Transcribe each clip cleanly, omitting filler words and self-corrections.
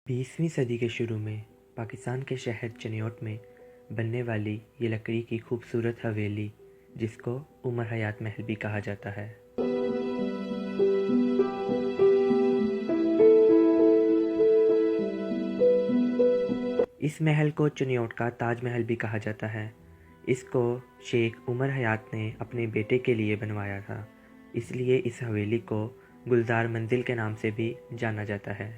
20वीं सदी के शुरू में पाकिस्तान के शहर चिन्योट में बनने वाली ये लकड़ी की खूबसूरत हवेली, जिसको उमर हयात महल भी कहा जाता है। इस महल को चिन्योट का ताज महल भी कहा जाता है। इसको शेख उमर हयात ने अपने बेटे के लिए बनवाया था, इसलिए इस हवेली को गुलजार मंजिल के नाम से भी जाना जाता है।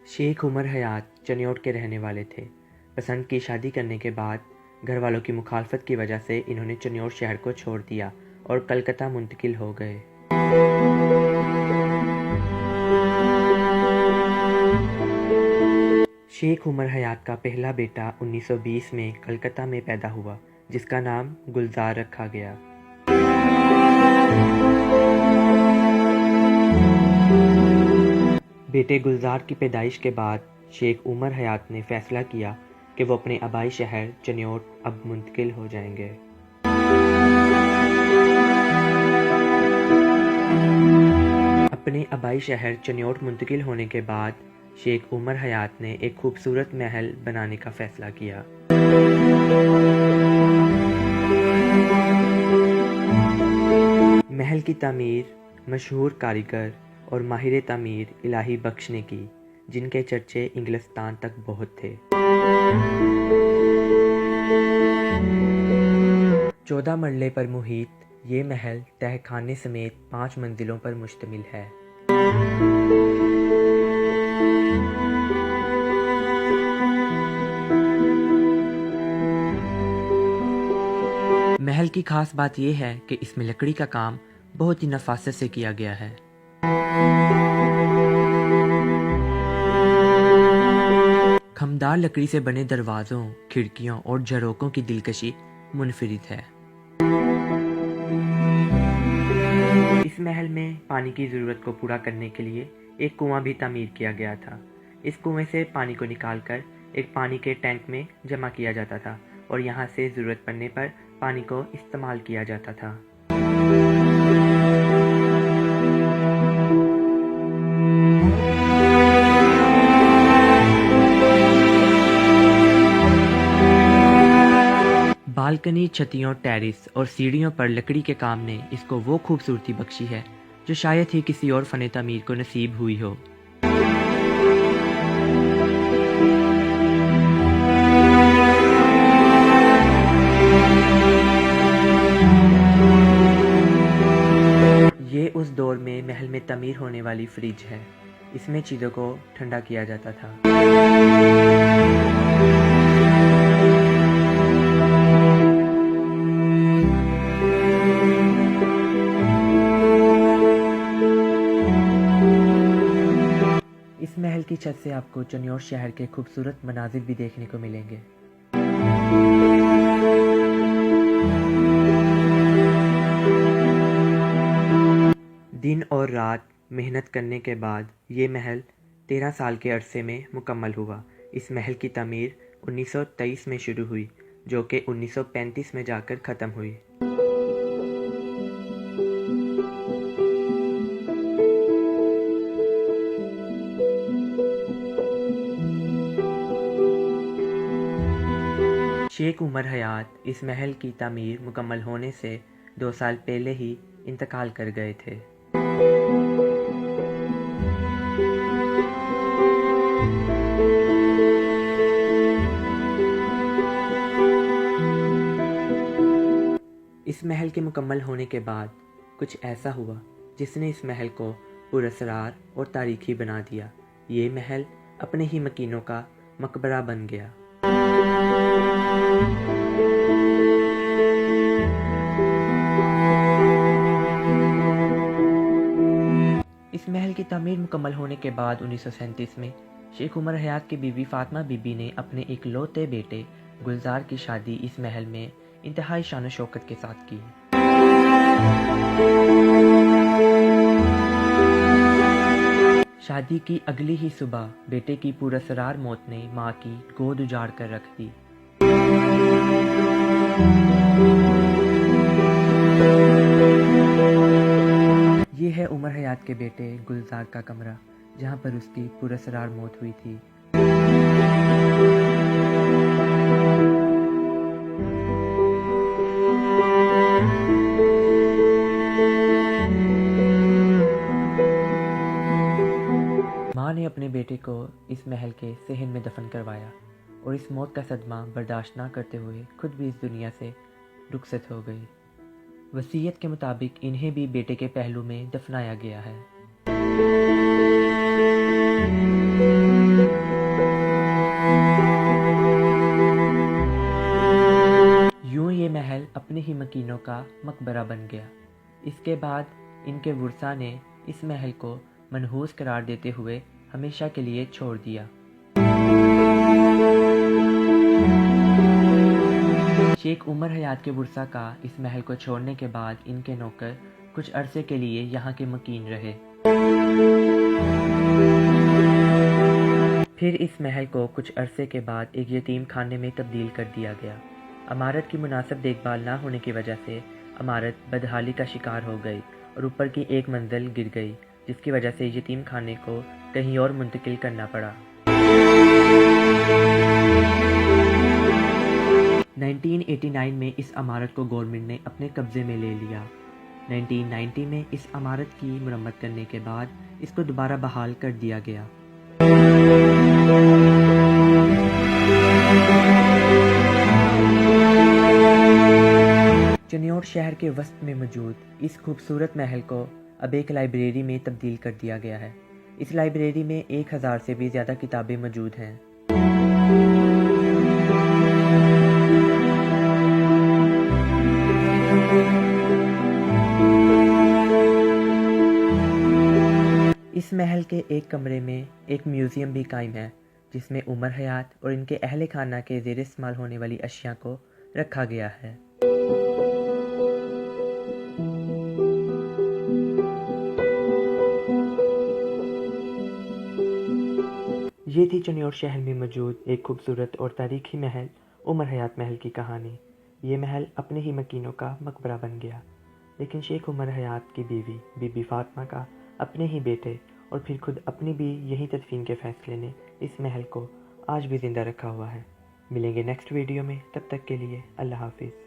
शेख उमर हयात चिन्योट के रहने वाले थे। पसंद की शादी करने के बाद घर वालों की मुखालफत की वजह से इन्होंने चिन्योट शहर को छोड़ दिया और कलकत्ता मुंतकिल हो गए। शेख उमर हयात का पहला बेटा 1920 में कलकत्ता में पैदा हुआ, जिसका नाम गुलजार रखा गया। बेटे गुलजार की पैदाइश के बाद शेख उमर हयात ने फैसला किया कि वो अपने आबाई शहर चिन्योट अब मुंतकिल हो जाएंगे। अपने आबाई शहर चिन्योट मुंतकिल होने के बाद शेख उमर हयात ने एक खूबसूरत महल बनाने का फैसला किया। महल की तामीर मशहूर कारीगर और माहिर तामीर इलाही बख्श ने की, जिनके चर्चे इंग्लिस्तान तक बहुत थे। 14 मरले पर मुहित ये महल तहखाने समेत 5 मंजिलों पर मुश्तमिल है। महल की खास बात यह है कि इसमें लकड़ी का काम बहुत ही नफासत से किया गया है। खमदार लकड़ी से बने दरवाजों, खिड़कियों और झरोकों की दिलकशी मुनफरिद है। इस महल में पानी की जरूरत को पूरा करने के लिए एक कुआं भी तामीर किया गया था। इस कुएं से पानी को निकालकर एक पानी के टैंक में जमा किया जाता था और यहाँ से जरूरत पड़ने पर पानी को इस्तेमाल किया जाता था। बालकनी, छतियों, टेरिस और सीढ़ियों पर लकड़ी के काम ने इसको वो खूबसूरती बख्शी है जो शायद ही किसी और फन तामीर को नसीब हुई हो। ये उस दौर में महल में तामीर होने वाली फ्रिज है। इसमें चीज़ों को ठंडा किया जाता था। इस महल की छत से आपको चिन्योट शहर के खूबसूरत मनाजिर भी देखने को मिलेंगे। दिन और रात मेहनत करने के बाद ये महल 13 साल के अरसे में मुकम्मल हुआ। इस महल की तामीर 1923 में शुरू हुई, जो कि 1935 में जाकर ख़त्म हुई। शेख उमर हयात इस महल की तामीर मुकम्मल होने से 2 साल पहले ही इंतकाल कर गए थे। इस महल के मुकम्मल होने के बाद कुछ ऐसा हुआ जिसने इस महल को पुरअसरार और तारीखी बना दिया। ये महल अपने ही मकीनों का मकबरा बन गया। इस महल की तामीर मुकम्मल होने के बाद 1937 में शेख उमर हयात की बीवी फातिमा बीबी ने अपने इकलौते बेटे गुलजार की शादी इस महल में इंतहाई शान शौकत के साथ की। शादी की अगली ही सुबह बेटे की पुरअसरार मौत ने मां की गोद उजाड़ कर रख दी। उमर हयात के बेटे गुलजार का कमरा, जहाँ पर उसकी पुरअसरार मौत हुई थी। माँ ने अपने बेटे को इस महल के सहन में दफन करवाया और इस मौत का सदमा बर्दाश्त ना करते हुए खुद भी इस दुनिया से रुखसत हो गई। वसीयत के मुताबिक इन्हें भी बेटे के पहलू में दफनाया गया है। यूं ये महल अपने ही मकीनों का मकबरा बन गया। इसके बाद इनके वुरसा ने इस महल को मनहूस करार देते हुए हमेशा के लिए छोड़ दिया। शेख उमर हयात के वुरसा का इस महल को छोड़ने के बाद इनके नौकर कुछ अरसे के लिए यहाँ के मकीन रहे। फिर इस महल को कुछ अरसे के बाद एक यतीम खाने में तब्दील कर दिया गया। इमारत की मुनासिब देखभाल ना होने की वजह से इमारत बदहाली का शिकार हो गई और ऊपर की एक मंजिल गिर गई, जिसकी वजह से यतीम खाने को कहीं और मुंतकिल करना पड़ा। 1989 में इस इमारत को गवर्नमेंट ने अपने कब्जे में ले लिया। 1990 में इस इमारत की मरम्मत करने के बाद इसको दोबारा बहाल कर दिया गया। चिन्योट शहर के वस्त में मौजूद इस खूबसूरत महल को अब एक लाइब्रेरी में तब्दील कर दिया गया है। इस लाइब्रेरी में 1000 से भी ज़्यादा किताबें मौजूद हैं। इस महल के एक कमरे में एक म्यूज़ियम भी कायम है, जिसमें उमर हयात और इनके अहले खाना के ज़ेर इस्तेमाल होने वाली अशिया को रखा गया है। ये थी चिन्योट शहर में मौजूद एक खूबसूरत और तारीखी महल उमर हयात महल की कहानी। ये महल अपने ही मकीनों का मकबरा बन गया, लेकिन शेख उमर हयात की बीवी बीबी फातिमा का अपने ही बेटे और फिर खुद अपनी भी यही तदफीन के फैसले ने इस महल को आज भी ज़िंदा रखा हुआ है। मिलेंगे नेक्स्ट वीडियो में, तब तक के लिए अल्लाह हाफिज़।